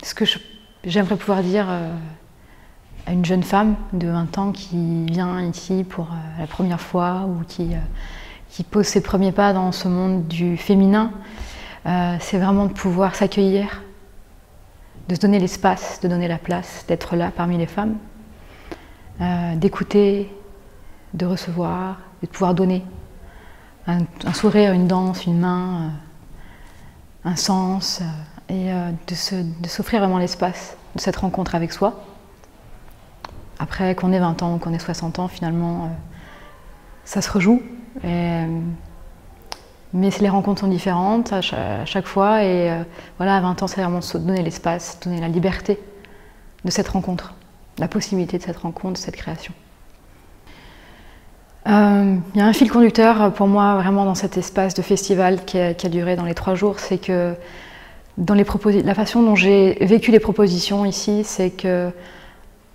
Ce que j'aimerais pouvoir dire à une jeune femme de 20 ans qui vient ici pour la première fois ou qui pose ses premiers pas dans ce monde du féminin, c'est vraiment de pouvoir s'accueillir, de se donner l'espace, de donner la place, d'être là parmi les femmes, d'écouter, de recevoir, et de pouvoir donner un sourire, une danse, une main, un sens, et de s'offrir vraiment l'espace de cette rencontre avec soi. Après qu'on ait 20 ans ou qu'on ait 60 ans, finalement, ça se rejoue. Mais les rencontres sont différentes à chaque fois. Et voilà, à 20 ans, c'est vraiment se donner l'espace, donner la liberté de cette rencontre, la possibilité de cette rencontre, de cette création. Il y a un fil conducteur pour moi vraiment dans cet espace de festival qui a duré dans les 3 jours, c'est que dans la façon dont j'ai vécu les propositions ici, c'est que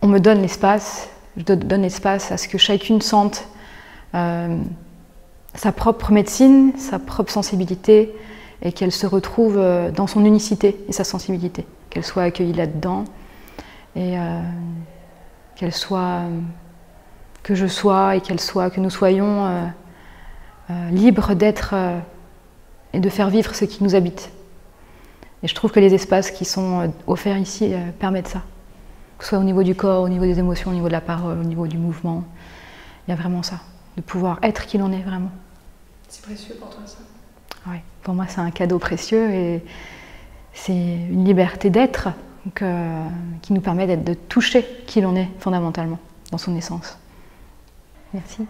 on me donne l'espace, je donne l'espace à ce que chacune sente sa propre médecine, sa propre sensibilité, et qu'elle se retrouve dans son unicité et sa sensibilité, qu'elle soit accueillie là-dedans, et qu'elle soit, que je sois, et que nous soyons libres d'être et de faire vivre ce qui nous habite. Et je trouve que les espaces qui sont offerts ici permettent ça. Que ce soit au niveau du corps, au niveau des émotions, au niveau de la parole, au niveau du mouvement. Il y a vraiment ça, de pouvoir être qui l'on est vraiment. C'est précieux pour toi ça? Oui, pour moi c'est un cadeau précieux et c'est une liberté d'être qui nous permet de toucher qui l'on est fondamentalement, dans son essence. Merci.